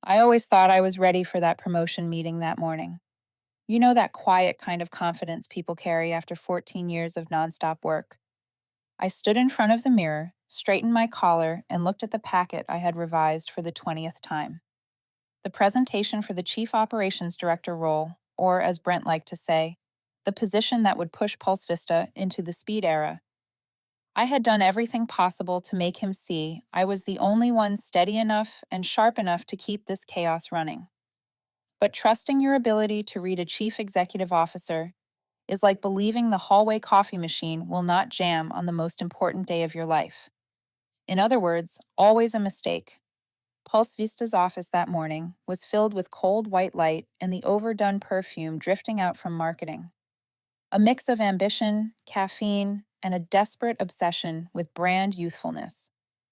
I always thought I was ready for that promotion meeting that morning. You know, that quiet kind of confidence people carry after 14 years of nonstop work. I stood in front of the mirror, straightened my collar, and looked at the packet I had revised for the 20th time. The presentation for the Chief Operations Director role, or as Brent liked to say, the position that would push Pulse Vista into the speed era. I had done everything possible to make him see I was the only one steady enough and sharp enough to keep this chaos running. But trusting your ability to read a chief executive officer is like believing the hallway coffee machine will not jam on the most important day of your life. In other words, always a mistake. Pulse Vista's office that morning was filled with cold white light and the overdone perfume drifting out from marketing. A mix of ambition, caffeine, and a desperate obsession with brand youthfulness.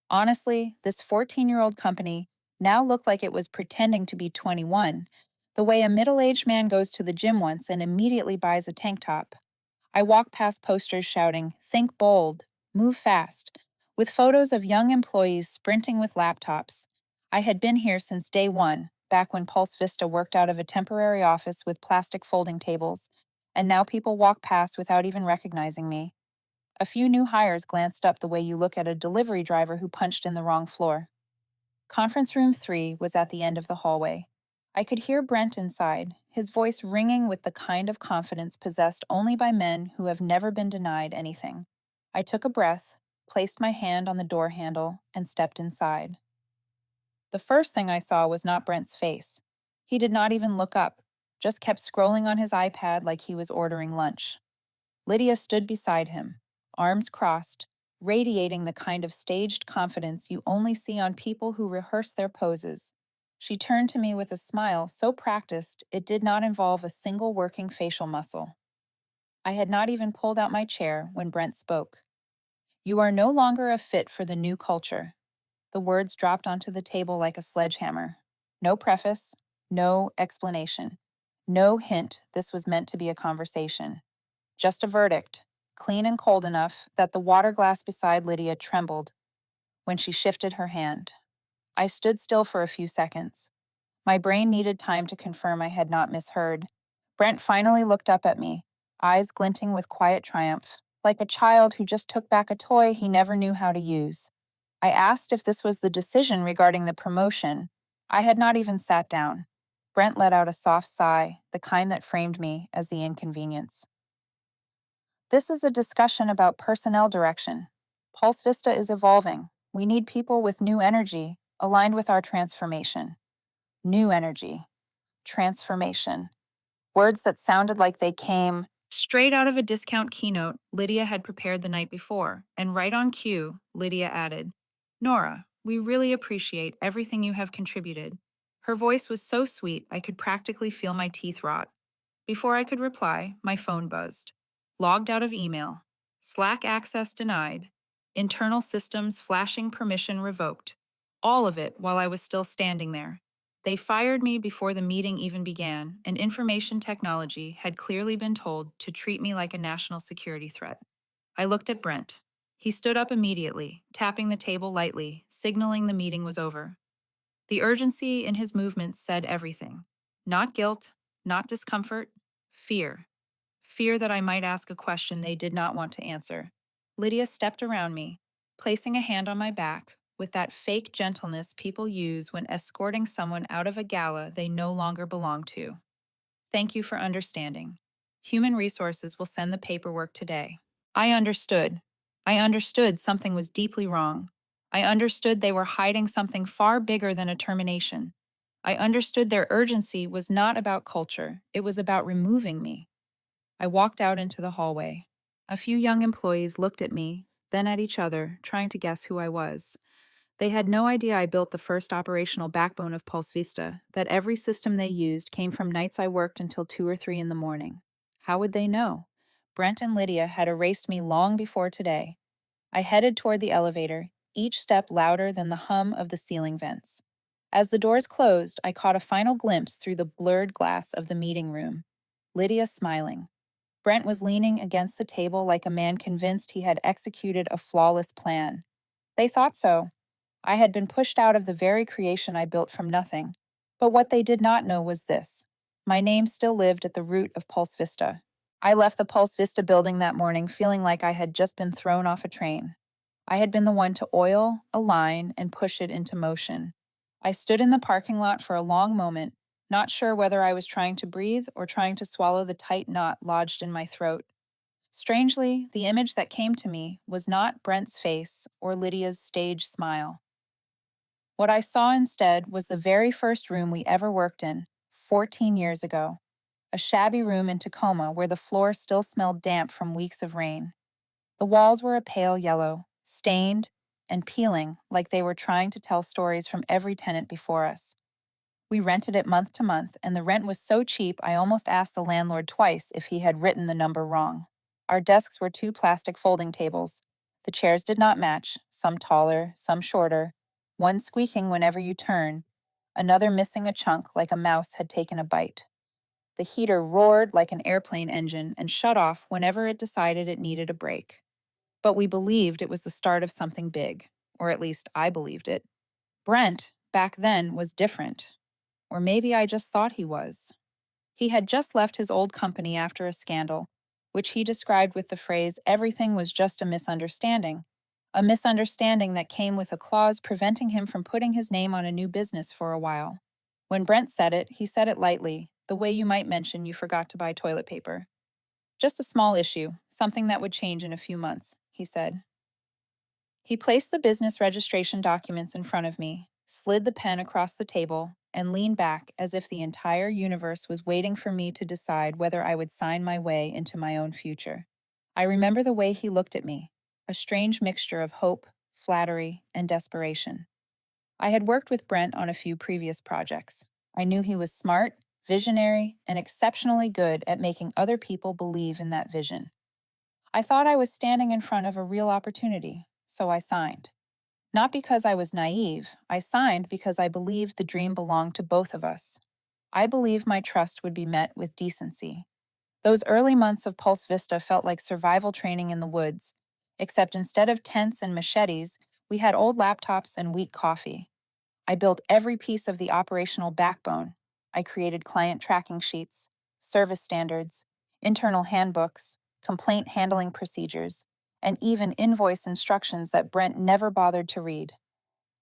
Honestly, this 14-year-old company now looked like it was pretending to be 21, the way a middle-aged man goes to the gym once and immediately buys a tank top. I walked past posters shouting, "Think bold, move fast," with photos of young employees sprinting with laptops. I had been here since day one, back when Pulse Vista worked out of a temporary office with plastic folding tables, and now people walk past without even recognizing me. A few new hires glanced up the way you look at a delivery driver who punched in the wrong floor. Conference room 3 was at the end of the hallway. I could hear Brent inside, his voice ringing with the kind of confidence possessed only by men who have never been denied anything. I took a breath, placed my hand on the door handle, and stepped inside. The first thing I saw was not Brent's face. He did not even look up, just kept scrolling on his iPad like he was ordering lunch. Lydia stood beside him, arms crossed, radiating the kind of staged confidence you only see on people who rehearse their poses. She turned to me with a smile so practiced it did not involve a single working facial muscle. I had not even pulled out my chair when Brent spoke. "You are no longer a fit for the new culture." The words dropped onto the table like a sledgehammer. No preface, no explanation, no hint this was meant to be a conversation. Just a verdict, clean and cold enough that the water glass beside Lydia trembled when she shifted her hand. I stood still for a few seconds. My brain needed time to confirm I had not misheard. Brent finally looked up at me, eyes glinting with quiet triumph, like a child who just took back a toy he never knew how to use. I asked if this was the decision regarding the promotion. I had not even sat down. Brent let out a soft sigh, the kind that framed me as the inconvenience. "This is a discussion about personnel direction. Pulse Vista is evolving. We need people with new energy, aligned with our transformation." New energy. Transformation. Words that sounded like they came straight out of a discount keynote Lydia had prepared the night before, and right on cue, Lydia added, "Nora, we really appreciate everything you have contributed." Her voice was so sweet I could practically feel my teeth rot. Before I could reply, my phone buzzed. Logged out of email. Slack access denied. Internal systems flashing permission revoked. All of it while I was still standing there. They fired me before the meeting even began, and information technology had clearly been told to treat me like a national security threat. I looked at Brent. He stood up immediately, tapping the table lightly, signaling the meeting was over. The urgency in his movements said everything. Not guilt, not discomfort, fear. Fear that I might ask a question they did not want to answer. Lydia stepped around me, placing a hand on my back, with that fake gentleness people use when escorting someone out of a gala they no longer belong to. "Thank you for understanding. Human Resources will send the paperwork today." I understood. I understood something was deeply wrong. I understood they were hiding something far bigger than a termination. I understood their urgency was not about culture, it was about removing me. I walked out into the hallway. A few young employees looked at me, then at each other, trying to guess who I was. They had no idea I built the first operational backbone of Pulse Vista, that every system they used came from nights I worked until 2 or 3 in the morning. How would they know? Brent and Lydia had erased me long before today. I headed toward the elevator, each step louder than the hum of the ceiling vents. As the doors closed, I caught a final glimpse through the blurred glass of the meeting room. Lydia smiling. Brent was leaning against the table like a man convinced he had executed a flawless plan. They thought so. I had been pushed out of the very creation I built from nothing. But what they did not know was this: my name still lived at the root of Pulse Vista. I left the Pulse Vista building that morning feeling like I had just been thrown off a train. I had been the one to oil, align, and push it into motion. I stood in the parking lot for a long moment, not sure whether I was trying to breathe or trying to swallow the tight knot lodged in my throat. Strangely, the image that came to me was not Brent's face or Lydia's stage smile. What I saw instead was the very first room we ever worked in, 14 years ago. A shabby room in Tacoma where the floor still smelled damp from weeks of rain. The walls were a pale yellow, stained and peeling like they were trying to tell stories from every tenant before us. We rented it month to month, and the rent was so cheap I almost asked the landlord twice if he had written the number wrong. Our desks were two plastic folding tables. The chairs did not match, some taller, some shorter, one squeaking whenever you turn, another missing a chunk like a mouse had taken a bite. The heater roared like an airplane engine and shut off whenever it decided it needed a break. But we believed it was the start of something big, or at least I believed it. Brent, back then, was different. Or maybe I just thought he was. He had just left his old company after a scandal, which he described with the phrase, "everything was just a misunderstanding that came with a clause preventing him from putting his name on a new business for a while. When Brent said it, he said it lightly, the way you might mention you forgot to buy toilet paper. Just a small issue, something that would change in a few months, he said. He placed the business registration documents in front of me, slid the pen across the table, and leaned back as if the entire universe was waiting for me to decide whether I would sign my way into my own future. I remember the way he looked at me, a strange mixture of hope, flattery, and desperation. I had worked with Brent on a few previous projects. I knew he was smart, visionary, and exceptionally good at making other people believe in that vision. I thought I was standing in front of a real opportunity, so I signed. Not because I was naive, I signed because I believed the dream belonged to both of us. I believed my trust would be met with decency. Those early months of Pulse Vista felt like survival training in the woods, except instead of tents and machetes, we had old laptops and weak coffee. I built every piece of the operational backbone. I created client tracking sheets, service standards, internal handbooks, complaint handling procedures, and even invoice instructions that Brent never bothered to read.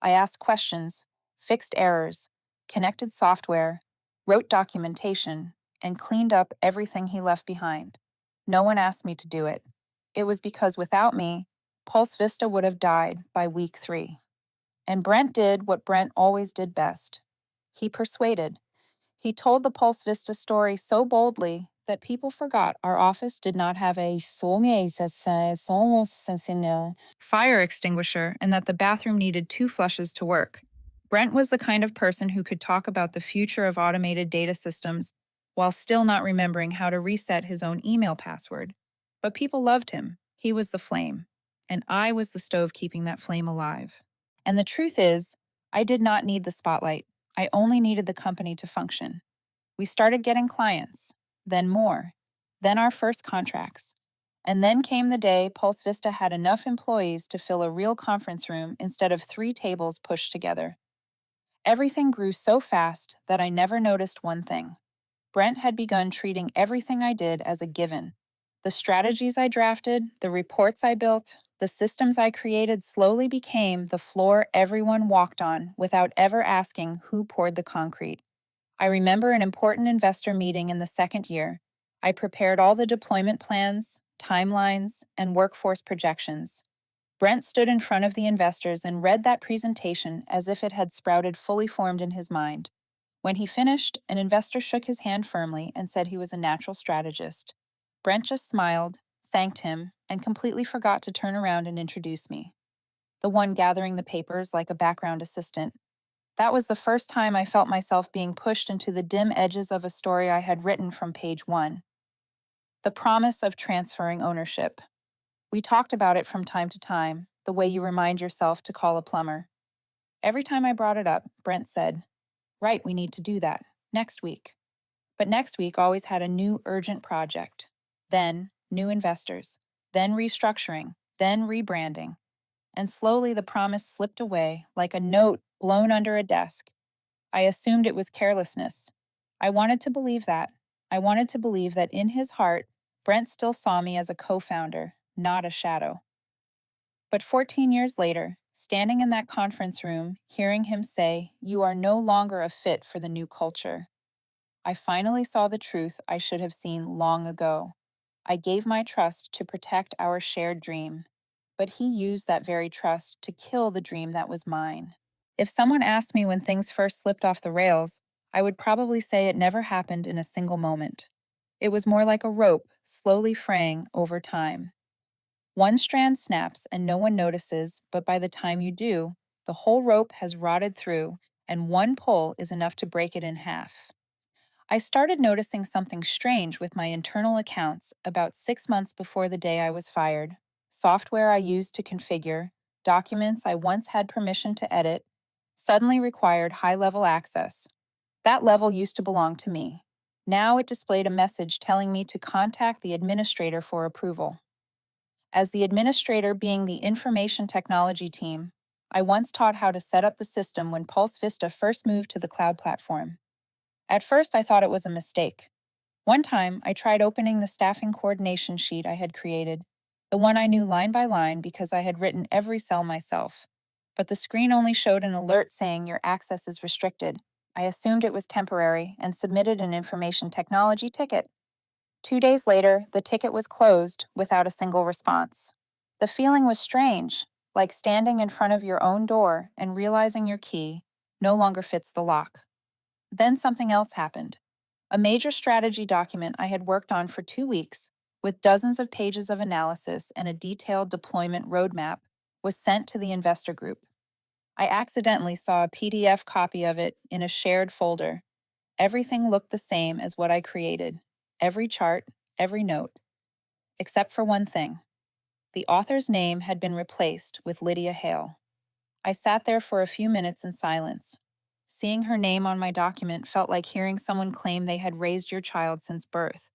I asked questions, fixed errors, connected software, wrote documentation, and cleaned up everything he left behind. No one asked me to do it. It was because without me, Pulse Vista would have died by week 3. And Brent did what Brent always did best. He persuaded. He told the Pulse Vista story so boldly that people forgot our office did not have a fire extinguisher and that the bathroom needed 2 flushes to work. Brent was the kind of person who could talk about the future of automated data systems while still not remembering how to reset his own email password. But people loved him. He was the flame, and I was the stove keeping that flame alive. And the truth is, I did not need the spotlight. I only needed the company to function. We started getting clients, then more, then our first contracts. And then came the day Pulse Vista had enough employees to fill a real conference room instead of 3 tables pushed together. Everything grew so fast that I never noticed one thing. Brent had begun treating everything I did as a given. The strategies I drafted, the reports I built, the systems I created slowly became the floor everyone walked on without ever asking who poured the concrete. I remember an important investor meeting in the second year. I prepared all the deployment plans, timelines, and workforce projections. Brent stood in front of the investors and read that presentation as if it had sprouted fully formed in his mind. When he finished, an investor shook his hand firmly and said he was a natural strategist. Brent just smiled, thanked him, and completely forgot to turn around and introduce me. The one gathering the papers like a background assistant. That was the first time I felt myself being pushed into the dim edges of a story I had written from page 1. The promise of transferring ownership. We talked about it from time to time, the way you remind yourself to call a plumber. Every time I brought it up, Brent said, "Right, we need to do that. Next week." But next week always had a new urgent project. Then, new investors. Then restructuring. Then rebranding. And slowly the promise slipped away like a note blown under a desk. I assumed it was carelessness. I wanted to believe that. I wanted to believe that in his heart, Brent still saw me as a co founder, not a shadow. But 14 years later, standing in that conference room, hearing him say, "You are no longer a fit for the new culture," I finally saw the truth I should have seen long ago. I gave my trust to protect our shared dream, but he used that very trust to kill the dream that was mine. If someone asked me when things first slipped off the rails, I would probably say it never happened in a single moment. It was more like a rope slowly fraying over time. One strand snaps and no one notices, but by the time you do, the whole rope has rotted through, and one pull is enough to break it in half. I started noticing something strange with my internal accounts about 6 months before the day I was fired. Software I used to configure, documents I once had permission to edit, suddenly required high level access. That level used to belong to me. Now it displayed a message telling me to contact the administrator for approval. As the administrator being the information technology team, I once taught how to set up the system when Pulse Vista first moved to the cloud platform. At first, I thought it was a mistake. One time, I tried opening the staffing coordination sheet I had created, the one I knew line by line because I had written every cell myself. But the screen only showed an alert saying your access is restricted. I assumed it was temporary and submitted an information technology ticket. 2 days later, the ticket was closed without a single response. The feeling was strange, like standing in front of your own door and realizing your key no longer fits the lock. Then something else happened. A major strategy document I had worked on for 2 weeks, with dozens of pages of analysis and a detailed deployment roadmap, was sent to the investor group. I accidentally saw a PDF copy of it in a shared folder. Everything looked the same as what I created, every chart, every note, except for one thing. The author's name had been replaced with Lydia Hale. I sat there for a few minutes in silence. Seeing her name on my document felt like hearing someone claim they had raised your child since birth.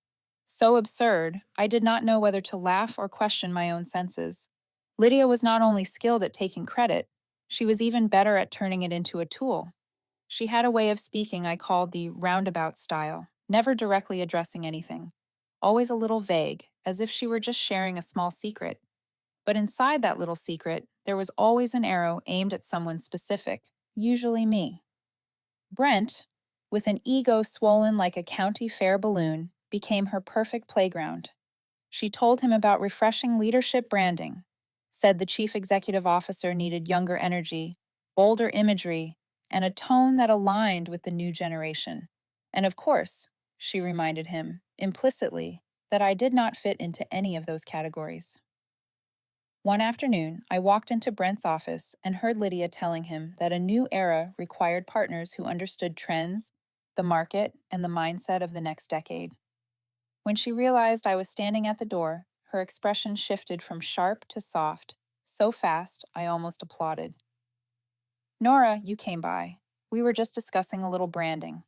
So absurd, I did not know whether to laugh or question my own senses. Lydia was not only skilled at taking credit, she was even better at turning it into a tool. She had a way of speaking I called the roundabout style, never directly addressing anything, always a little vague, as if she were just sharing a small secret. But inside that little secret, there was always an arrow aimed at someone specific, usually me. Brent, with an ego swollen like a county fair balloon, became her perfect playground. She told him about refreshing leadership branding, said the chief executive officer needed younger energy, bolder imagery, and a tone that aligned with the new generation. And of course, she reminded him, implicitly, that I did not fit into any of those categories. One afternoon, I walked into Brent's office and heard Lydia telling him that a new era required partners who understood trends, the market, and the mindset of the next decade. When she realized I was standing at the door, her expression shifted from sharp to soft, so fast I almost applauded. "Nora, you came by. We were just discussing a little branding."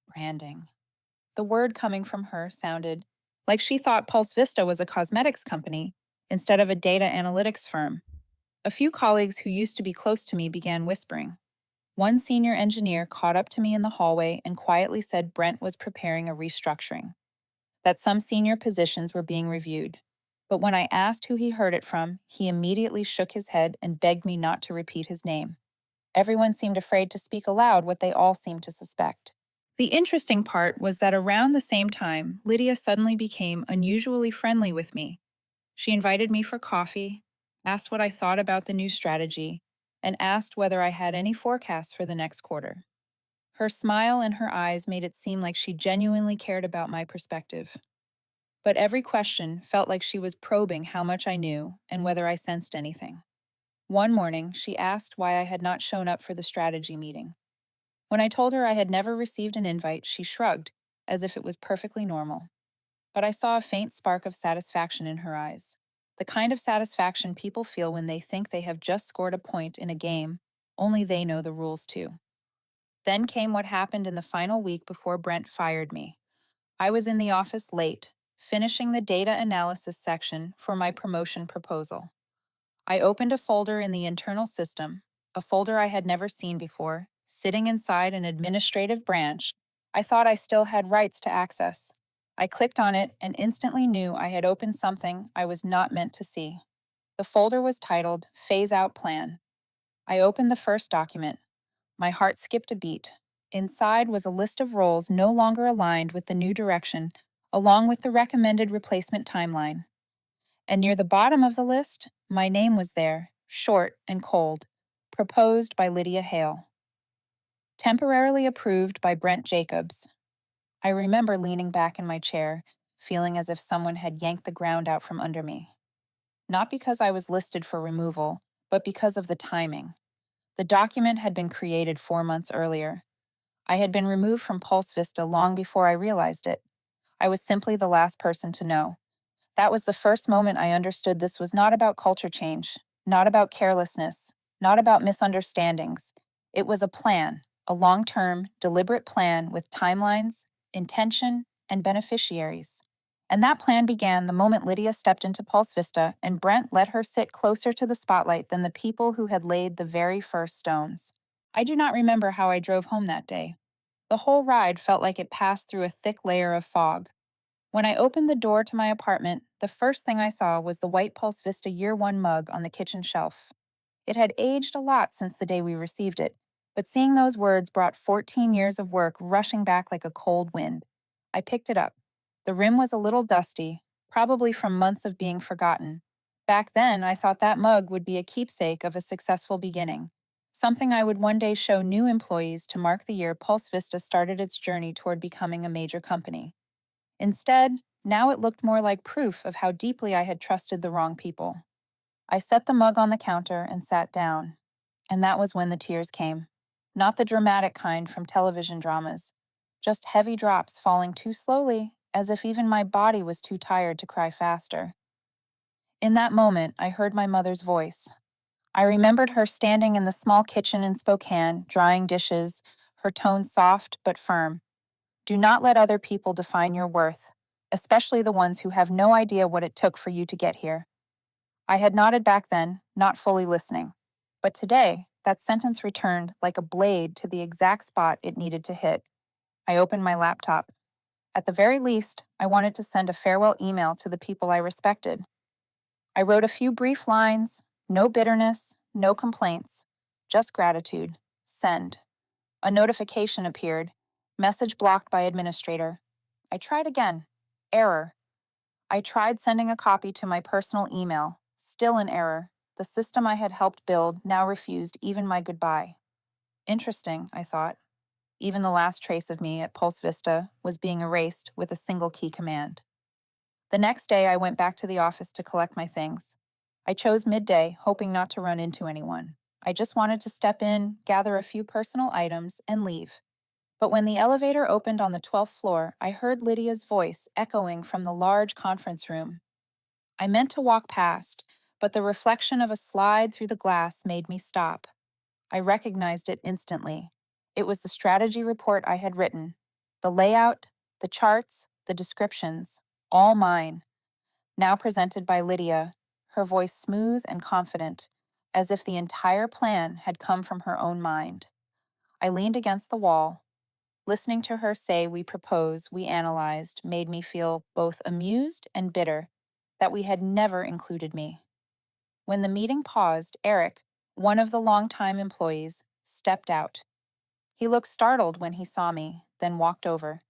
Branding. The word coming from her sounded like she thought Pulse Vista was a cosmetics company instead of a data analytics firm. A few colleagues who used to be close to me began whispering. One senior engineer caught up to me in the hallway and quietly said Brent was preparing a restructuring, that some senior positions were being reviewed. But when I asked who he heard it from, he immediately shook his head and begged me not to repeat his name. Everyone seemed afraid to speak aloud what they all seemed to suspect. The interesting part was that around the same time, Lydia suddenly became unusually friendly with me. She invited me for coffee, asked what I thought about the new strategy, and asked whether I had any forecasts for the next quarter. Her smile and her eyes made it seem like she genuinely cared about my perspective. But every question felt like she was probing how much I knew and whether I sensed anything. One morning, she asked why I had not shown up for the strategy meeting. When I told her I had never received an invite, she shrugged, as if it was perfectly normal. But I saw a faint spark of satisfaction in her eyes, the kind of satisfaction people feel when they think they have just scored a point in a game only they know the rules to. Then came what happened in the final week before Brent fired me. I was in the office late, finishing the data analysis section for my promotion proposal. I opened a folder in the internal system, a folder I had never seen before, sitting inside an administrative branch I thought I still had rights to access. I clicked on it and instantly knew I had opened something I was not meant to see. The folder was titled Phase Out Plan. I opened the first document. My heart skipped a beat. Inside was a list of roles no longer aligned with the new direction, along with the recommended replacement timeline. And near the bottom of the list, my name was there, short and cold, proposed by Lydia Hale. Temporarily approved by Brent Jacobs. I remember leaning back in my chair, feeling as if someone had yanked the ground out from under me. Not because I was listed for removal, but because of the timing. The document had been created 4 months earlier. I had been removed from Pulse Vista long before I realized it. I was simply the last person to know. That was the first moment I understood this was not about culture change, not about carelessness, not about misunderstandings. It was a plan, a long-term, deliberate plan with timelines, intention, and beneficiaries. And that plan began the moment Lydia stepped into Pulse Vista and Brent let her sit closer to the spotlight than the people who had laid the very first stones. I do not remember how I drove home that day. The whole ride felt like it passed through a thick layer of fog. When I opened the door to my apartment, the first thing I saw was the white Pulse Vista Year 1 mug on the kitchen shelf. It had aged a lot since the day we received it, but seeing those words brought 14 years of work rushing back like a cold wind. I picked it up. The rim was a little dusty, probably from months of being forgotten. Back then, I thought that mug would be a keepsake of a successful beginning, something I would one day show new employees to mark the year Pulse Vista started its journey toward becoming a major company. Instead, now it looked more like proof of how deeply I had trusted the wrong people. I set the mug on the counter and sat down. And that was when the tears came. Not the dramatic kind from television dramas, just heavy drops falling too slowly, as if even my body was too tired to cry faster. In that moment, I heard my mother's voice. I remembered her standing in the small kitchen in Spokane, drying dishes, her tone soft but firm. Do not let other people define your worth, especially the ones who have no idea what it took for you to get here. I had nodded back then, not fully listening. But today, that sentence returned like a blade to the exact spot it needed to hit. I opened my laptop. At the very least, I wanted to send a farewell email to the people I respected. I wrote a few brief lines, no bitterness, no complaints, just gratitude. Send. A notification appeared. Message blocked by administrator. I tried again. Error. I tried sending a copy to my personal email. Still an error. The system I had helped build now refused even my goodbye. Interesting, I thought. Even the last trace of me at Pulse Vista was being erased with a single key command. The next day, I went back to the office to collect my things. I chose midday, hoping not to run into anyone. I just wanted to step in, gather a few personal items, and leave. But when the elevator opened on the 12th floor, I heard Lydia's voice echoing from the large conference room. I meant to walk past, but the reflection of a slide through the glass made me stop. I recognized it instantly. It was the strategy report I had written. The layout, the charts, the descriptions, all mine. Now presented by Lydia, her voice smooth and confident, as if the entire plan had come from her own mind. I leaned against the wall. Listening to her say we propose, we analyzed, made me feel both amused and bitter that we had never included me. When the meeting paused, Eric, one of the longtime employees, stepped out. He looked startled when he saw me, then walked over.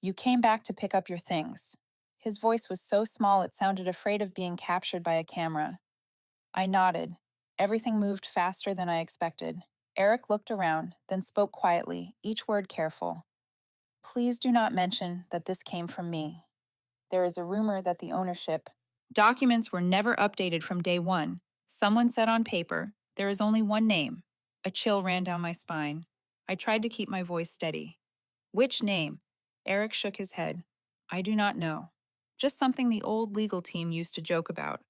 You came back to pick up your things. His voice was so small it sounded afraid of being captured by a camera. I nodded. Everything moved faster than I expected. Eric looked around, then spoke quietly, each word careful. Please do not mention that this came from me. There is a rumor that the ownership. Documents were never updated from day one. Someone said on paper, there is only one name. A chill ran down my spine. I tried to keep my voice steady. Which name? Eric shook his head. I do not know. Just something the old legal team used to joke about.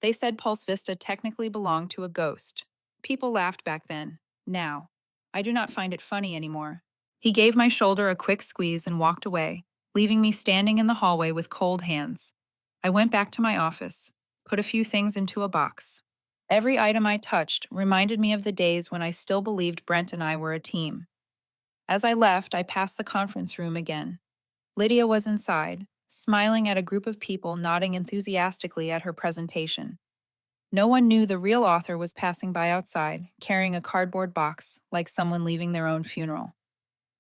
They said Pulse Vista technically belonged to a ghost. People laughed back then. Now, I do not find it funny anymore. He gave my shoulder a quick squeeze and walked away, leaving me standing in the hallway with cold hands. I went back to my office, put a few things into a box. Every item I touched reminded me of the days when I still believed Brent and I were a team. As I left, I passed the conference room again. Lydia was inside, smiling at a group of people nodding enthusiastically at her presentation. No one knew the real author was passing by outside, carrying a cardboard box, like someone leaving their own funeral.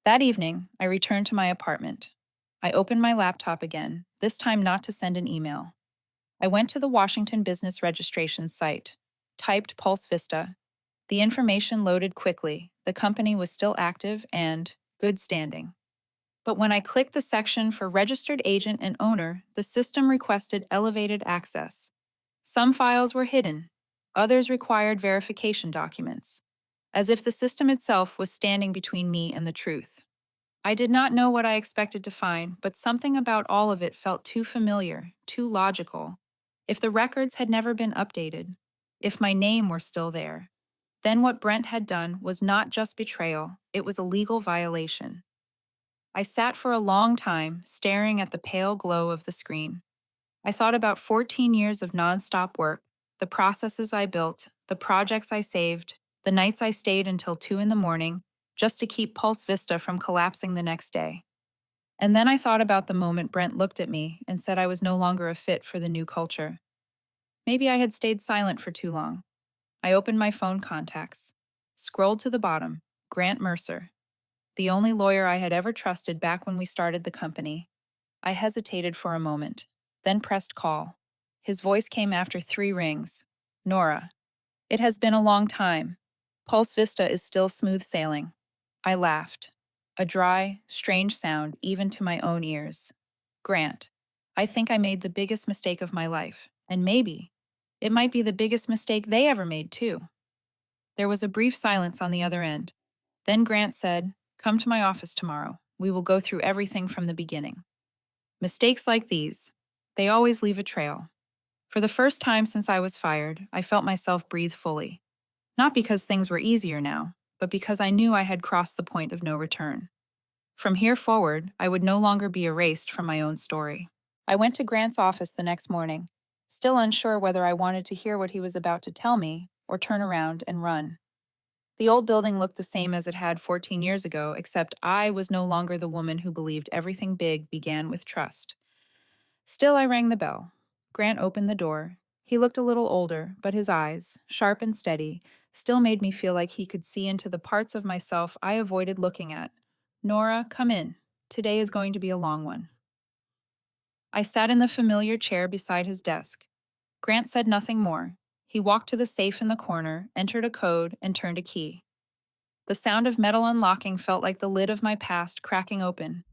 That evening, I returned to my apartment. I opened my laptop again, this time not to send an email. I went to the Washington Business Registration site, typed Pulse Vista. The information loaded quickly. The company was still active and good standing. But when I clicked the section for registered agent and owner, the system requested elevated access. Some files were hidden, others required verification documents, as if the system itself was standing between me and the truth. I did not know what I expected to find, but something about all of it felt too familiar, too logical. If the records had never been updated, if my name were still there, then what Brent had done was not just betrayal, it was a legal violation. I sat for a long time, staring at the pale glow of the screen. I thought about 14 years of nonstop work, the processes I built, the projects I saved, the nights I stayed until 2 in the morning, just to keep Pulse Vista from collapsing the next day. And then I thought about the moment Brent looked at me and said I was no longer a fit for the new culture. Maybe I had stayed silent for too long. I opened my phone contacts, scrolled to the bottom, Grant Mercer, the only lawyer I had ever trusted back when we started the company. I hesitated for a moment, then pressed call. His voice came after 3 rings. Nora, it has been a long time. Pulse Vista is still smooth sailing. I laughed. A dry, strange sound even to my own ears. Grant, I think I made the biggest mistake of my life, and maybe it might be the biggest mistake they ever made, too. There was a brief silence on the other end. Then Grant said, "Come to my office tomorrow. We will go through everything from the beginning." Mistakes like these, they always leave a trail. For the first time since I was fired, I felt myself breathe fully. Not because things were easier now, but because I knew I had crossed the point of no return. From here forward, I would no longer be erased from my own story. I went to Grant's office the next morning, still unsure whether I wanted to hear what he was about to tell me or turn around and run. The old building looked the same as it had 14 years ago, except I was no longer the woman who believed everything big began with trust. Still, I rang the bell. Grant opened the door. He looked a little older, but his eyes, sharp and steady, still made me feel like he could see into the parts of myself I avoided looking at. "Nora, come in. Today is going to be a long one." I sat in the familiar chair beside his desk. Grant said nothing more. He walked to the safe in the corner, entered a code, and turned a key. The sound of metal unlocking felt like the lid of my past cracking open.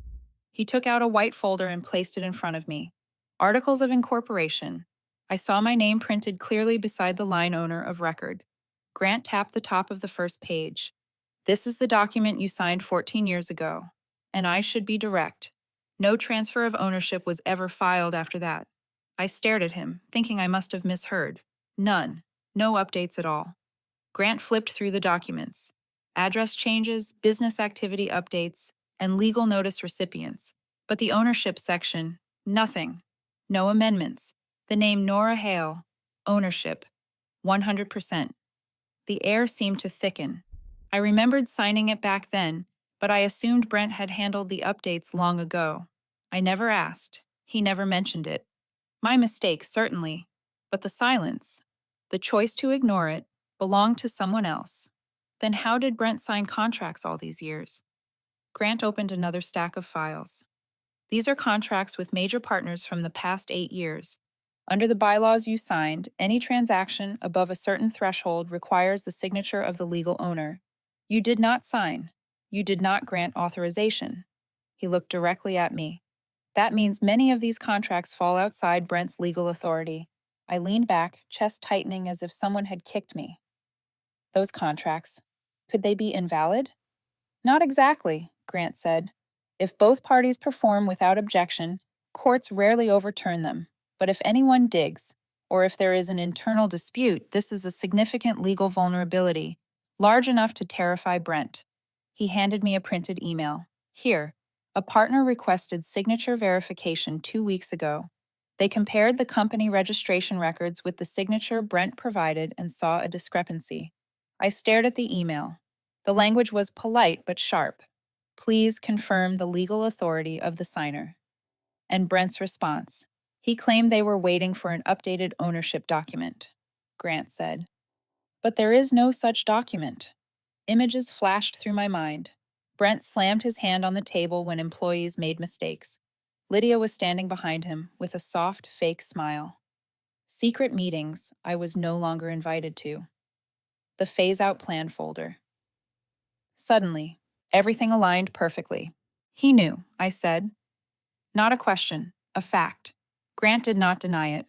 He took out a white folder and placed it in front of me. Articles of Incorporation. I saw my name printed clearly beside the line owner of record. Grant tapped the top of the first page. "This is the document you signed 14 years ago. And I should be direct. No transfer of ownership was ever filed after that." I stared at him, thinking I must have misheard. None. No updates at all. Grant flipped through the documents. Address changes, business activity updates, and legal notice recipients. But the ownership section, nothing. No amendments. The name Nora Hale. Ownership. 100%. The air seemed to thicken. I remembered signing it back then, but I assumed Brent had handled the updates long ago. I never asked. He never mentioned it. My mistake, certainly. But the silence, the choice to ignore it, belonged to someone else. Then how did Brent sign contracts all these years? Grant opened another stack of files. "These are contracts with major partners from the past 8 years. Under the bylaws you signed, any transaction above a certain threshold requires the signature of the legal owner. You did not sign. You did not grant authorization." He looked directly at me. "That means many of these contracts fall outside Brent's legal authority." I leaned back, chest tightening as if someone had kicked me. "Those contracts, could they be invalid?" "Not exactly," Grant said. "If both parties perform without objection, courts rarely overturn them. But if anyone digs, or if there is an internal dispute, this is a significant legal vulnerability, large enough to terrify Brent." He handed me a printed email. "Here, a partner requested signature verification 2 weeks ago. They compared the company registration records with the signature Brent provided and saw a discrepancy. I stared at the email. The language was polite but sharp. Please confirm the legal authority of the signer. And Brent's response. He claimed they were waiting for an updated ownership document. Grant said. But there is no such document. Images flashed through my mind. Brent slammed his hand on the table when employees made mistakes. Lydia was standing behind him with a soft, fake smile. Secret meetings I was no longer invited to. The phase-out plan folder. Suddenly, everything aligned perfectly. He knew, I said. Not a question, a fact. Grant did not deny it.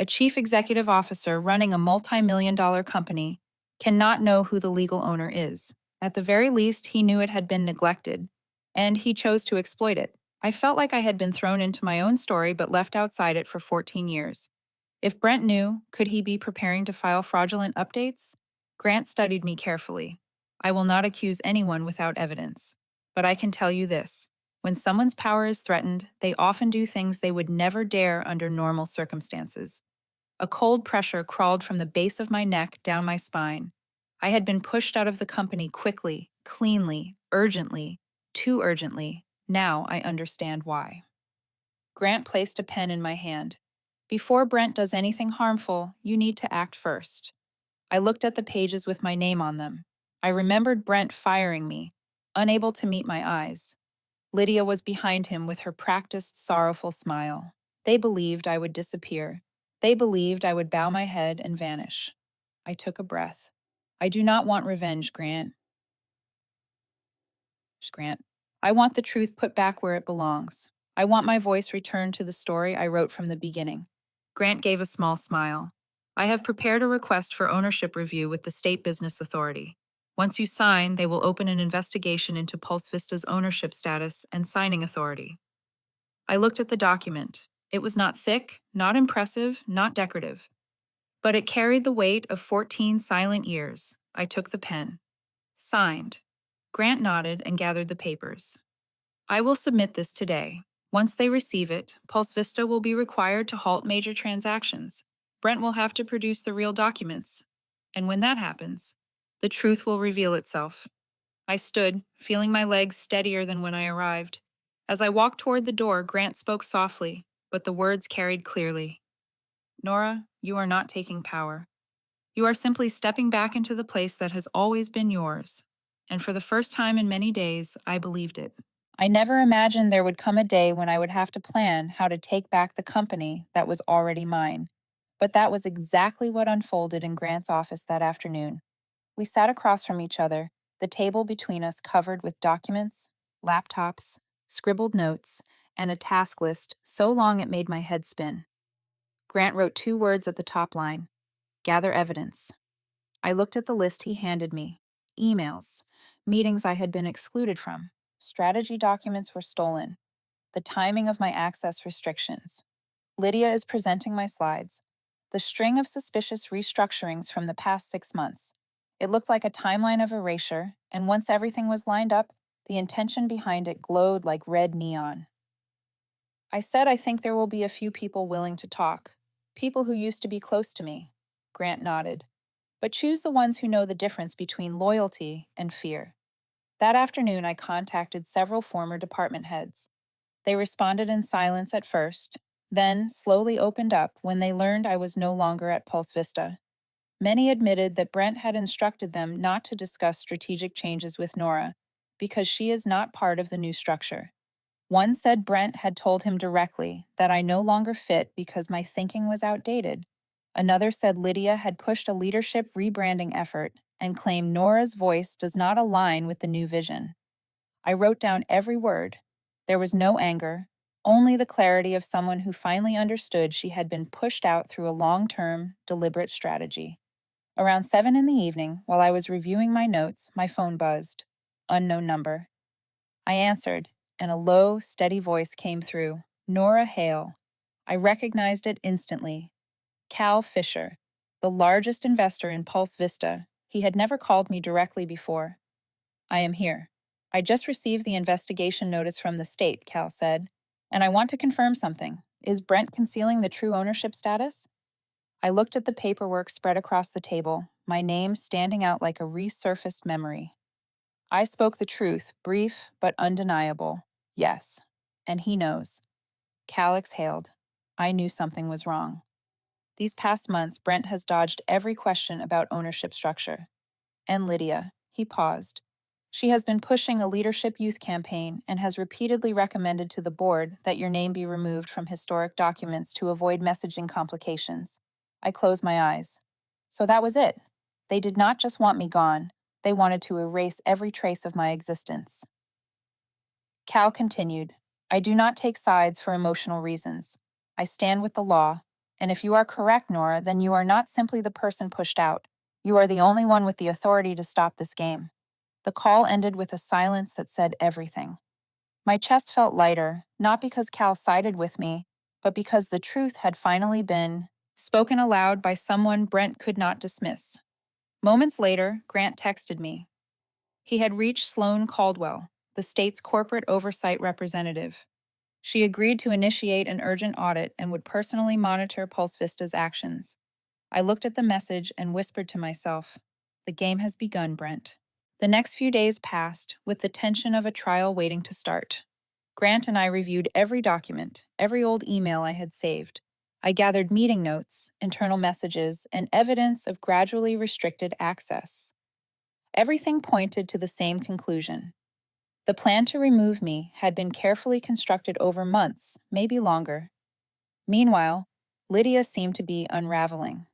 A chief executive officer running a multi-million-dollar company cannot know who the legal owner is. At the very least, he knew it had been neglected, and he chose to exploit it. I felt like I had been thrown into my own story but left outside it for 14 years. If Brent knew, could he be preparing to file fraudulent updates? Grant studied me carefully. I will not accuse anyone without evidence. But I can tell you this. When someone's power is threatened, they often do things they would never dare under normal circumstances. A cold pressure crawled from the base of my neck down my spine. I had been pushed out of the company quickly, cleanly, urgently, too urgently. Now I understand why. Grant placed a pen in my hand. Before Brent does anything harmful, you need to act first. I looked at the pages with my name on them. I remembered Brent firing me, unable to meet my eyes. Lydia was behind him with her practiced, sorrowful smile. They believed I would disappear. They believed I would bow my head and vanish. I took a breath. I do not want revenge, Grant. I want the truth put back where it belongs. I want my voice returned to the story I wrote from the beginning. Grant gave a small smile. I have prepared a request for ownership review with the State Business Authority. Once you sign, they will open an investigation into Pulse Vista's ownership status and signing authority. I looked at the document. It was not thick, not impressive, not decorative. But it carried the weight of 14 silent years. I took the pen. Signed. Grant nodded and gathered the papers. I will submit this today. Once they receive it, Pulse Vista will be required to halt major transactions. Brent will have to produce the real documents. And when that happens, the truth will reveal itself. I stood, feeling my legs steadier than when I arrived. As I walked toward the door, Grant spoke softly, but the words carried clearly. Nora, you are not taking power. You are simply stepping back into the place that has always been yours. And for the first time in many days, I believed it. I never imagined there would come a day when I would have to plan how to take back the company that was already mine. But that was exactly what unfolded in Grant's office that afternoon. We sat across from each other, the table between us covered with documents, laptops, scribbled notes, and a task list so long it made my head spin. Grant wrote 2 words at the top line: gather evidence. I looked at the list he handed me. Emails, meetings I had been excluded from, strategy documents were stolen, the timing of my access restrictions. Lydia is presenting my slides. The string of suspicious restructurings from the past 6 months. It looked like a timeline of erasure, and once everything was lined up, the intention behind it glowed like red neon. I said I think there will be a few people willing to talk. People who used to be close to me. Grant nodded. But choose the ones who know the difference between loyalty and fear. That afternoon, I contacted several former department heads. They responded in silence at first, then slowly opened up when they learned I was no longer at Pulse Vista. Many admitted that Brent had instructed them not to discuss strategic changes with Nora, because she is not part of the new structure. One said Brent had told him directly that I no longer fit because my thinking was outdated. Another said Lydia had pushed a leadership rebranding effort and claimed Nora's voice does not align with the new vision. I wrote down every word. There was no anger, only the clarity of someone who finally understood she had been pushed out through a long-term, deliberate strategy. Around 7 in the evening, while I was reviewing my notes, my phone buzzed. Unknown number. I answered, and a low, steady voice came through. Nora Hale. I recognized it instantly. Cal Fisher, the largest investor in Pulse Vista. He had never called me directly before. I am here. I just received the investigation notice from the state, Cal said, and I want to confirm something. Is Brent concealing the true ownership status? I looked at the paperwork spread across the table, my name standing out like a resurfaced memory. I spoke the truth, brief but undeniable. Yes. And he knows. Cal exhaled. I knew something was wrong. These past months, Brent has dodged every question about ownership structure. And Lydia, he paused. She has been pushing a leadership youth campaign and has repeatedly recommended to the board that your name be removed from historic documents to avoid messaging complications. I closed my eyes. So that was it. They did not just want me gone, they wanted to erase every trace of my existence. Cal continued, I do not take sides for emotional reasons. I stand with the law, and if you are correct, Nora, then you are not simply the person pushed out. You are the only one with the authority to stop this game. The call ended with a silence that said everything. My chest felt lighter, not because Cal sided with me, but because the truth had finally been spoken aloud by someone Brent could not dismiss. Moments later, Grant texted me. He had reached Sloane Caldwell, the state's corporate oversight representative. She agreed to initiate an urgent audit and would personally monitor Pulse Vista's actions. I looked at the message and whispered to myself, the game has begun, Brent. The next few days passed, with the tension of a trial waiting to start. Grant and I reviewed every document, every old email I had saved. I gathered meeting notes, internal messages, and evidence of gradually restricted access. Everything pointed to the same conclusion. The plan to remove me had been carefully constructed over months, maybe longer. Meanwhile, Lydia seemed to be unraveling.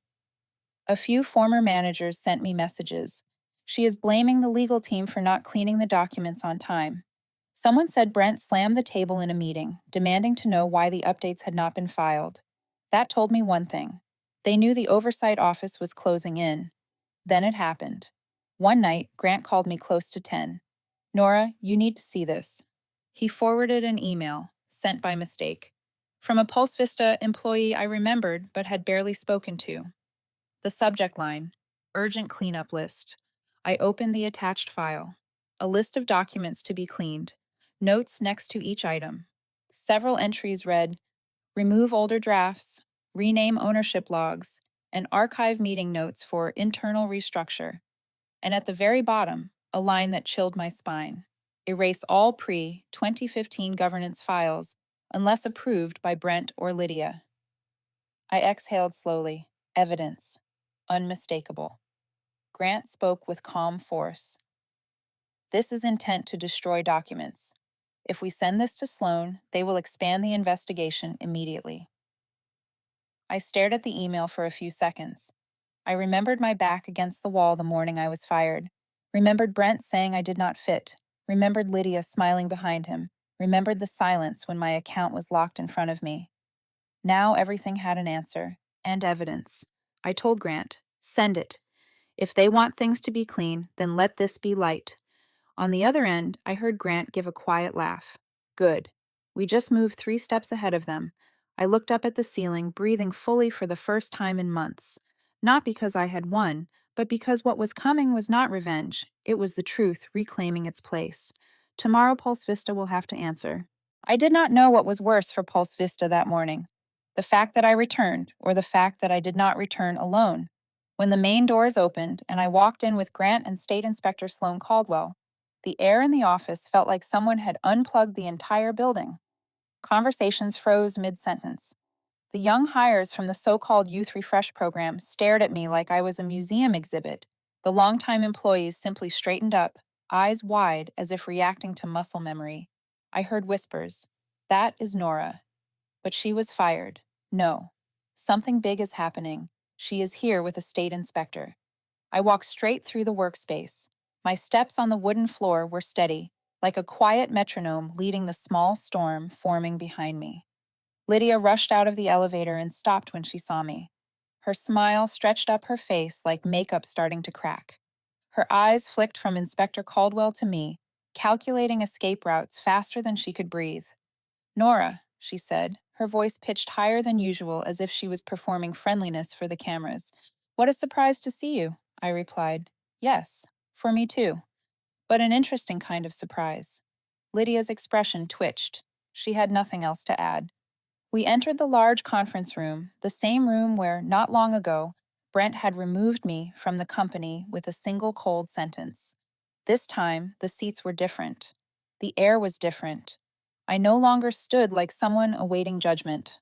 A few former managers sent me messages. She is blaming the legal team for not cleaning the documents on time. Someone said Brent slammed the table in a meeting, demanding to know why the updates had not been filed. That told me one thing. They knew the oversight office was closing in. Then it happened. One night, Grant called me close to 10. Nora, you need to see this. He forwarded an email, sent by mistake, from a Pulse Vista employee I remembered but had barely spoken to. The subject line, urgent cleanup list. I opened the attached file. A list of documents to be cleaned. Notes next to each item. Several entries read, remove older drafts, rename ownership logs, and archive meeting notes for internal restructure. And at the very bottom, a line that chilled my spine. Erase all pre-2015 governance files unless approved by Brent or Lydia. I exhaled slowly. Evidence. Unmistakable. Grant spoke with calm force. This is intent to destroy documents. If we send this to Sloane, they will expand the investigation immediately. I stared at the email for a few seconds. I remembered my back against the wall the morning I was fired. Remembered Brent saying I did not fit. Remembered Lydia smiling behind him. Remembered the silence when my account was locked in front of me. Now everything had an answer. And evidence. I told Grant, send it. If they want things to be clean, then let this be light. On the other end, I heard Grant give a quiet laugh. Good. We just moved 3 steps ahead of them. I looked up at the ceiling, breathing fully for the first time in months. Not because I had won, but because what was coming was not revenge. It was the truth reclaiming its place. Tomorrow Pulse Vista will have to answer. I did not know what was worse for Pulse Vista that morning. The fact that I returned, or the fact that I did not return alone. When the main doors opened and I walked in with Grant and State Inspector Sloane Caldwell, the air in the office felt like someone had unplugged the entire building. Conversations froze mid-sentence. The young hires from the so-called Youth Refresh program stared at me like I was a museum exhibit. The longtime employees simply straightened up, eyes wide as if reacting to muscle memory. I heard whispers. That is Nora. But she was fired. No. Something big is happening. She is here with a state inspector. I walked straight through the workspace. My steps on the wooden floor were steady, like a quiet metronome leading the small storm forming behind me. Lydia rushed out of the elevator and stopped when she saw me. Her smile stretched up her face like makeup starting to crack. Her eyes flicked from Inspector Caldwell to me, calculating escape routes faster than she could breathe. Nora, she said, her voice pitched higher than usual as if she was performing friendliness for the cameras. What a surprise to see you, I replied. Yes, for me too. But an interesting kind of surprise. Lydia's expression twitched. She had nothing else to add. We entered the large conference room, the same room where, not long ago, Brent had removed me from the company with a single cold sentence. This time, the seats were different. The air was different. I no longer stood like someone awaiting judgment.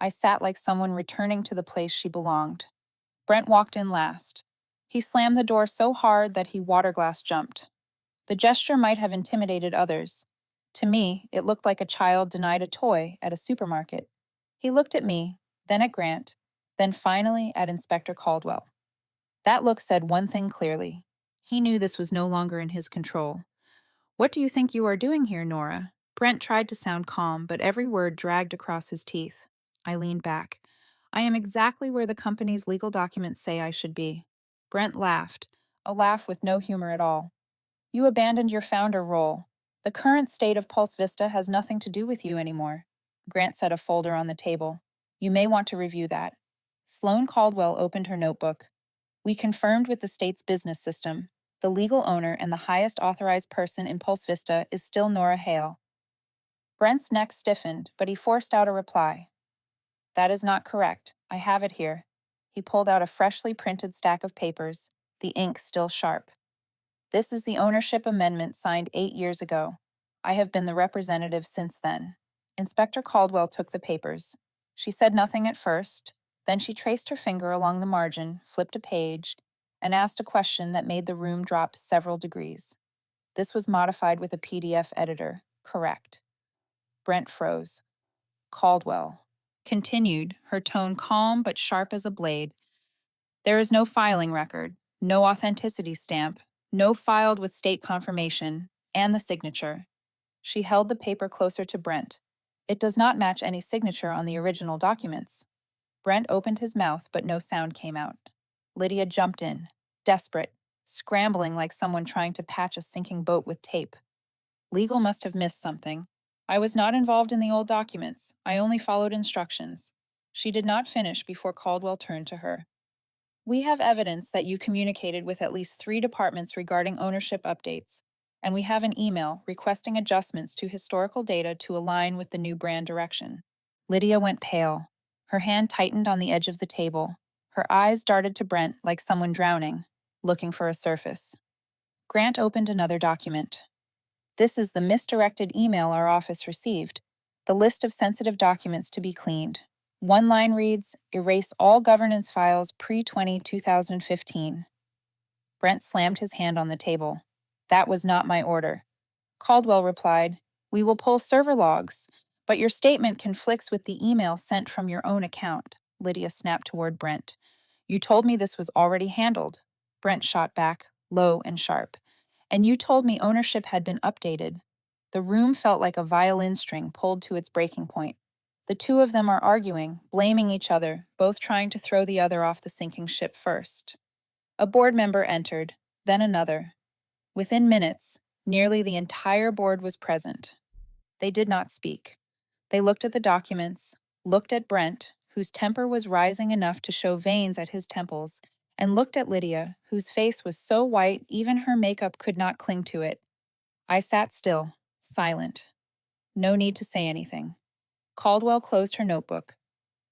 I sat like someone returning to the place she belonged. Brent walked in last. He slammed the door so hard that he waterglass jumped. The gesture might have intimidated others. To me, it looked like a child denied a toy at a supermarket. He looked at me, then at Grant, then finally at Inspector Caldwell. That look said one thing clearly. He knew this was no longer in his control. "What do you think you are doing here, Nora?" Brent tried to sound calm, but every word dragged across his teeth. I leaned back. "I am exactly where the company's legal documents say I should be." Brent laughed, a laugh with no humor at all. "You abandoned your founder role. The current state of Pulse Vista has nothing to do with you anymore." Grant set a folder on the table. "You may want to review that." Sloane Caldwell opened her notebook. "We confirmed with the state's business system. The legal owner and the highest authorized person in Pulse Vista is still Nora Hale." Brent's neck stiffened, but he forced out a reply. "That is not correct. I have it here." He pulled out a freshly printed stack of papers, the ink still sharp. "This is the ownership amendment signed 8 years ago. I have been the representative since then." Inspector Caldwell took the papers. She said nothing at first, then she traced her finger along the margin, flipped a page, and asked a question that made the room drop several degrees. This was modified with a PDF editor. Correct. Brent froze. Caldwell continued, her tone calm but sharp as a blade. "There is no filing record, no authenticity stamp, no filed with state confirmation, and the signature." She held the paper closer to Brent. "It does not match any signature on the original documents." Brent opened his mouth, but no sound came out. Lydia jumped in, desperate, scrambling like someone trying to patch a sinking boat with tape. "Legal must have missed something. I was not involved in the old documents. I only followed instructions." She did not finish before Caldwell turned to her. "We have evidence that you communicated with at least 3 departments regarding ownership updates, and we have an email requesting adjustments to historical data to align with the new brand direction." Lydia went pale. Her hand tightened on the edge of the table. Her eyes darted to Brent like someone drowning, looking for a surface. Grant opened another document. "This is the misdirected email our office received. The list of sensitive documents to be cleaned. One line reads, 'Erase all governance files pre-2015. Brent slammed his hand on the table. "That was not my order." Caldwell replied, "We will pull server logs, but your statement conflicts with the email sent from your own account." Lydia snapped toward Brent. "You told me this was already handled." Brent shot back, low and sharp. "And you told me ownership had been updated." The room felt like a violin string pulled to its breaking point. The two of them are arguing, blaming each other, both trying to throw the other off the sinking ship first. A board member entered, then another. Within minutes, nearly the entire board was present. They did not speak. They looked at the documents, looked at Brent, whose temper was rising enough to show veins at his temples, and looked at Lydia, whose face was so white even her makeup could not cling to it. I sat still, silent. No need to say anything. Caldwell closed her notebook.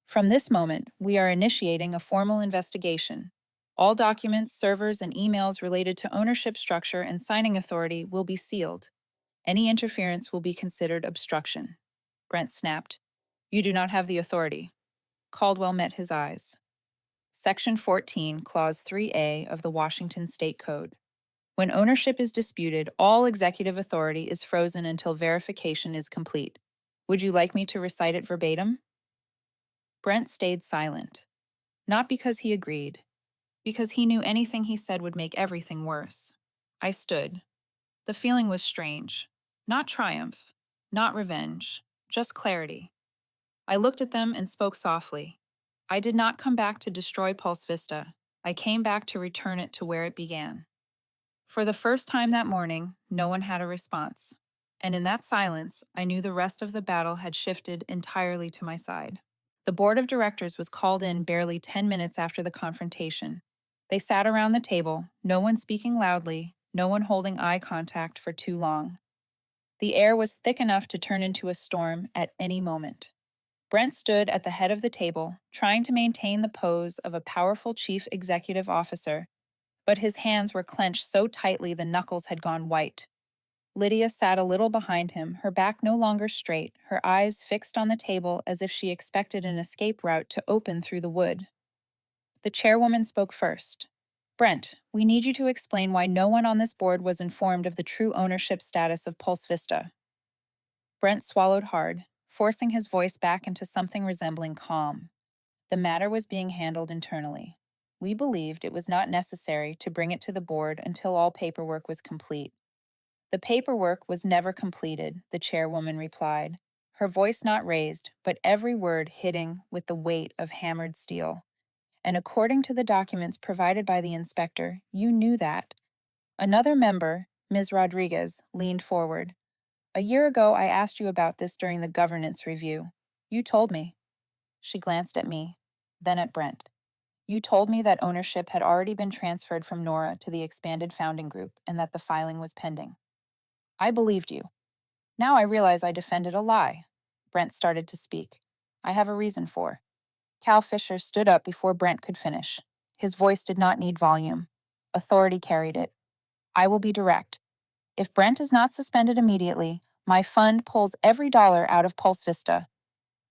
"From this moment, we are initiating a formal investigation. All documents, servers, and emails related to ownership structure and signing authority will be sealed. Any interference will be considered obstruction." Brent snapped. "You do not have the authority." Caldwell met his eyes. Section 14, Clause 3A of the Washington State Code. When ownership is disputed, all executive authority is frozen until verification is complete. Would you like me to recite it verbatim? Brent stayed silent. Not because he agreed, because he knew anything he said would make everything worse. I stood. The feeling was strange. Not triumph, not revenge, just clarity. I looked at them and spoke softly. "I did not come back to destroy Pulse Vista. I came back to return it to where it began." For the first time that morning, no one had a response. And in that silence, I knew the rest of the battle had shifted entirely to my side. The board of directors was called in barely 10 minutes after the confrontation. They sat around the table, no one speaking loudly, no one holding eye contact for too long. The air was thick enough to turn into a storm at any moment. Brent stood at the head of the table, trying to maintain the pose of a powerful chief executive officer, but his hands were clenched so tightly the knuckles had gone white. Lydia sat a little behind him, her back no longer straight, her eyes fixed on the table as if she expected an escape route to open through the wood. The chairwoman spoke first. Brent, we need you to explain why no one on this board was informed of the true ownership status of Pulse Vista. Brent swallowed hard, forcing his voice back into something resembling calm. The matter was being handled internally. We believed it was not necessary to bring it to the board until all paperwork was complete. The paperwork was never completed, the chairwoman replied, her voice not raised, but every word hitting with the weight of hammered steel. And according to the documents provided by the inspector, you knew that. Another member, Ms. Rodriguez, leaned forward. A year ago, I asked you about this during the governance review. You told me. She glanced at me, then at Brent. You told me that ownership had already been transferred from Nora to the expanded founding group and that the filing was pending. I believed you. Now I realize I defended a lie. Brent started to speak. I have a reason for. Cal Fisher stood up before Brent could finish. His voice did not need volume. Authority carried it. I will be direct. If Brent is not suspended immediately, my fund pulls every dollar out of Pulse Vista.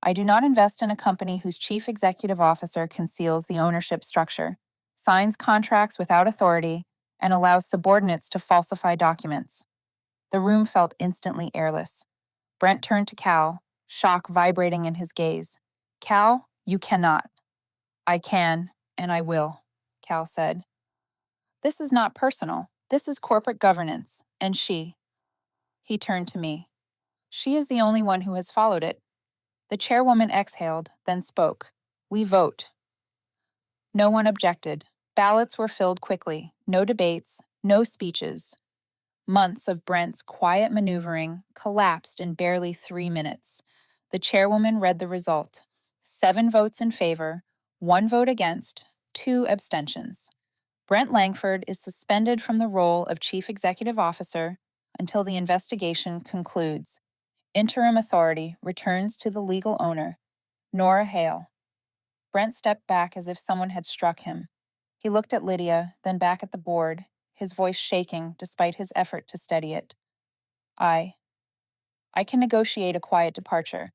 I do not invest in a company whose chief executive officer conceals the ownership structure, signs contracts without authority, and allows subordinates to falsify documents. The room felt instantly airless. Brent turned to Cal, shock vibrating in his gaze. Cal, you cannot. I can, and I will, Cal said. This is not personal. This is corporate governance, and she. He turned to me. She is the only one who has followed it. The chairwoman exhaled, then spoke. We vote. No one objected. Ballots were filled quickly. No debates, no speeches. Months of Brent's quiet maneuvering collapsed in barely 3 minutes. The chairwoman read the result. 7 votes in favor, 1 vote against, 2 abstentions. Brent Langford is suspended from the role of Chief Executive Officer until the investigation concludes. Interim authority returns to the legal owner, Nora Hale. Brent stepped back as if someone had struck him. He looked at Lydia, then back at the board, his voice shaking despite his effort to steady it. I can negotiate a quiet departure.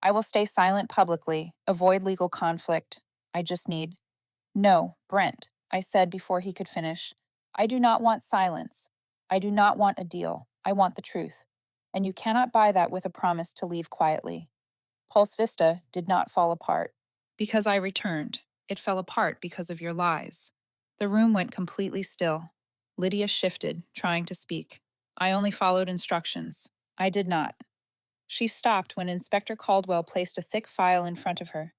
I will stay silent publicly, avoid legal conflict. I just need. No, Brent, I said before he could finish. I do not want silence. I do not want a deal. I want the truth. And you cannot buy that with a promise to leave quietly. Pulse Vista did not fall apart. Because I returned. It fell apart because of your lies. The room went completely still. Lydia shifted, trying to speak. I only followed instructions. I did not. She stopped when Inspector Caldwell placed a thick file in front of her.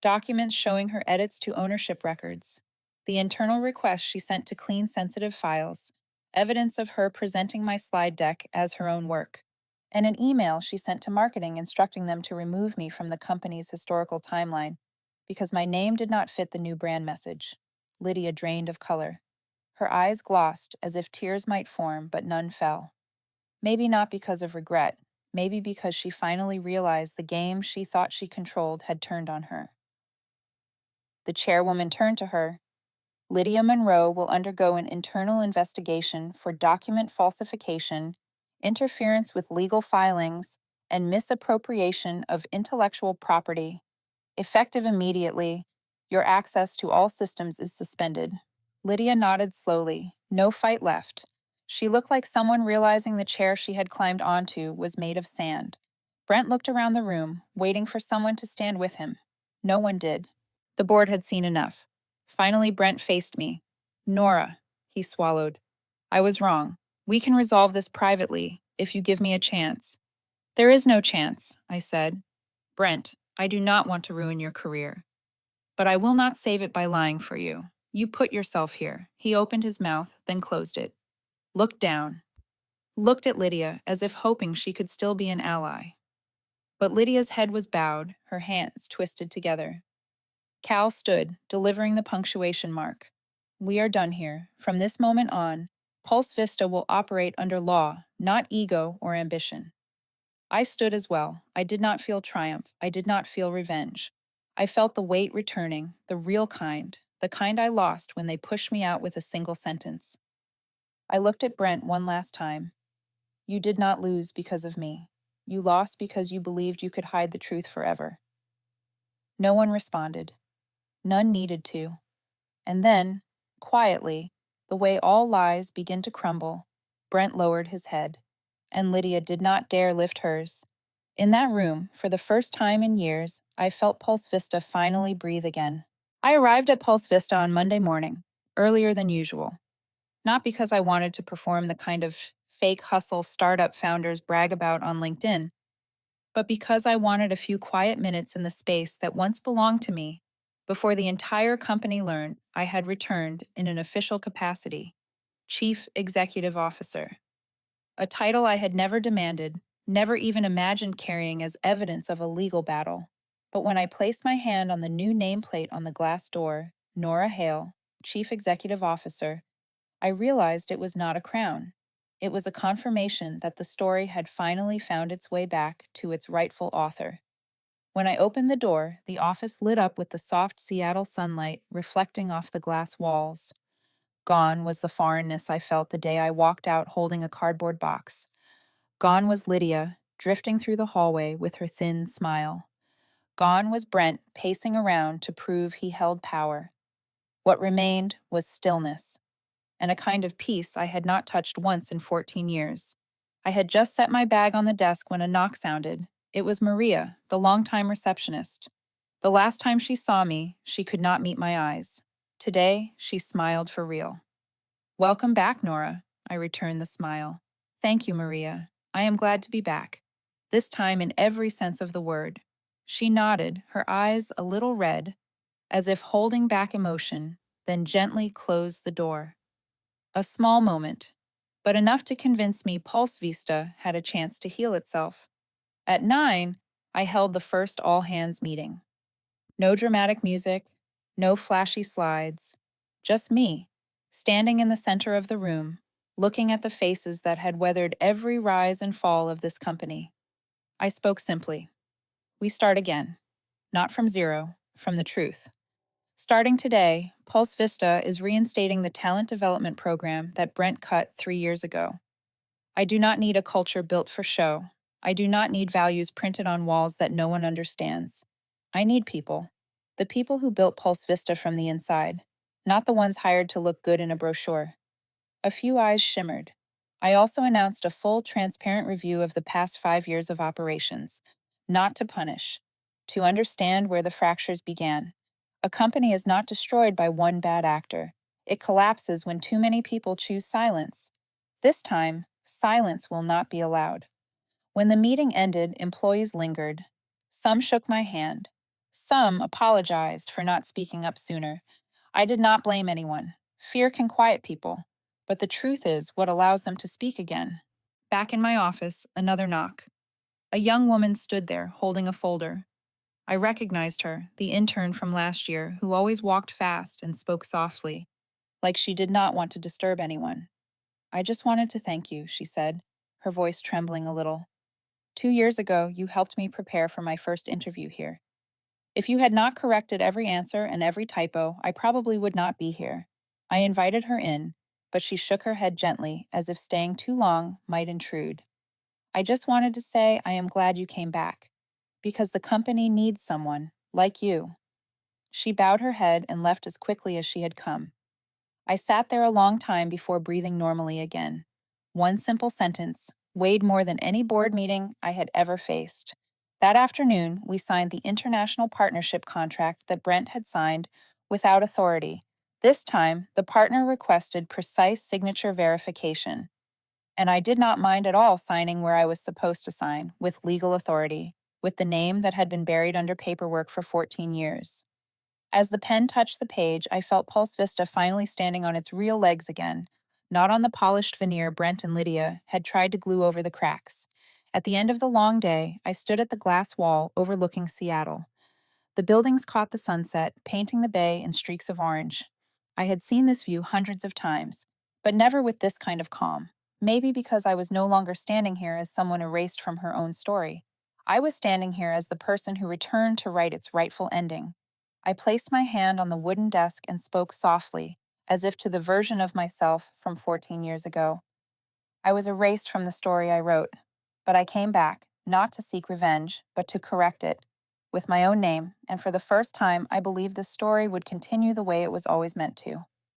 Documents showing her edits to ownership records. The internal request she sent to clean sensitive files. Evidence of her presenting my slide deck as her own work. And an email she sent to marketing instructing them to remove me from the company's historical timeline because my name did not fit the new brand message. Lydia drained of color. Her eyes glossed as if tears might form, but none fell. Maybe not because of regret, maybe because she finally realized the game she thought she controlled had turned on her. The chairwoman turned to her. Lydia Monroe will undergo an internal investigation for document falsification, interference with legal filings, and misappropriation of intellectual property. Effective immediately, your access to all systems is suspended. Lydia nodded slowly. No fight left. She looked like someone realizing the chair she had climbed onto was made of sand. Brent looked around the room, waiting for someone to stand with him. No one did. The board had seen enough. Finally, Brent faced me. Nora, he swallowed. I was wrong. We can resolve this privately, if you give me a chance. There is no chance, I said. Brent, I do not want to ruin your career. But I will not save it by lying for you. You put yourself here. He opened his mouth, then closed it. Looked down. Looked at Lydia as if hoping she could still be an ally. But Lydia's head was bowed, her hands twisted together. Cal stood, delivering the punctuation mark. We are done here. From this moment on, Pulse Vista will operate under law, not ego or ambition. I stood as well. I did not feel triumph. I did not feel revenge. I felt the weight returning, the real kind, the kind I lost when they pushed me out with a single sentence. I looked at Brent one last time. You did not lose because of me. You lost because you believed you could hide the truth forever. No one responded. None needed to. And then, quietly, the way all lies begin to crumble, Brent lowered his head, and Lydia did not dare lift hers. In that room, for the first time in years, I felt Pulse Vista finally breathe again. I arrived at Pulse Vista on Monday morning, earlier than usual. Not because I wanted to perform the kind of fake hustle startup founders brag about on LinkedIn, but because I wanted a few quiet minutes in the space that once belonged to me before the entire company learned I had returned in an official capacity, Chief Executive Officer, a title I had never demanded, never even imagined carrying as evidence of a legal battle. But when I placed my hand on the new nameplate on the glass door, Nora Hale, Chief Executive Officer, I realized it was not a crown. It was a confirmation that the story had finally found its way back to its rightful author. When I opened the door, the office lit up with the soft Seattle sunlight reflecting off the glass walls. Gone was the foreignness I felt the day I walked out holding a cardboard box. Gone was Lydia, drifting through the hallway with her thin smile. Gone was Brent, pacing around to prove he held power. What remained was stillness, and a kind of peace I had not touched once in 14 years. I had just set my bag on the desk when a knock sounded. It was Maria, the longtime receptionist. The last time she saw me, she could not meet my eyes. Today, she smiled for real. Welcome back, Nora. I returned the smile. Thank you, Maria. I am glad to be back. This time in every sense of the word. She nodded, her eyes a little red, as if holding back emotion, then gently closed the door. A small moment, but enough to convince me Pulse Vista had a chance to heal itself. At 9, I held the first all hands meeting. No dramatic music, no flashy slides, just me, standing in the center of the room, looking at the faces that had weathered every rise and fall of this company. I spoke simply. We start again. Not from zero, from the truth. Starting today, Pulse Vista is reinstating the talent development program that Brent cut 3 years ago. I do not need a culture built for show. I do not need values printed on walls that no one understands. I need people. The people who built Pulse Vista from the inside, not the ones hired to look good in a brochure. A few eyes shimmered. I also announced a full, transparent review of the past 5 years of operations, not to punish, to understand where the fractures began. A company is not destroyed by one bad actor. It collapses when too many people choose silence. This time, silence will not be allowed. When the meeting ended, employees lingered. Some shook my hand. Some apologized for not speaking up sooner. I did not blame anyone. Fear can quiet people, but the truth is what allows them to speak again. Back in my office, another knock. A young woman stood there, holding a folder. I recognized her, the intern from last year, who always walked fast and spoke softly, like she did not want to disturb anyone. I just wanted to thank you, she said, her voice trembling a little. 2 years ago, you helped me prepare for my first interview here. If you had not corrected every answer and every typo, I probably would not be here. I invited her in, but she shook her head gently, as if staying too long might intrude. I just wanted to say I am glad you came back, because the company needs someone like you. She bowed her head and left as quickly as she had come. I sat there a long time before breathing normally again. One simple sentence weighed more than any board meeting I had ever faced. That afternoon, we signed the international partnership contract that Brent had signed without authority. This time, the partner requested precise signature verification, and I did not mind at all signing where I was supposed to sign, with legal authority, with the name that had been buried under paperwork for 14 years. As the pen touched the page, I felt Pulse Vista finally standing on its real legs again, not on the polished veneer Brent and Lydia had tried to glue over the cracks. At the end of the long day, I stood at the glass wall overlooking Seattle. The buildings caught the sunset, painting the bay in streaks of orange. I had seen this view hundreds of times, but never with this kind of calm. Maybe because I was no longer standing here as someone erased from her own story. I was standing here as the person who returned to write its rightful ending. I placed my hand on the wooden desk and spoke softly, as if to the version of myself from 14 years ago. I was erased from the story I wrote, but I came back, not to seek revenge, but to correct it, with my own name, and for the first time I believed the story would continue the way it was always meant to.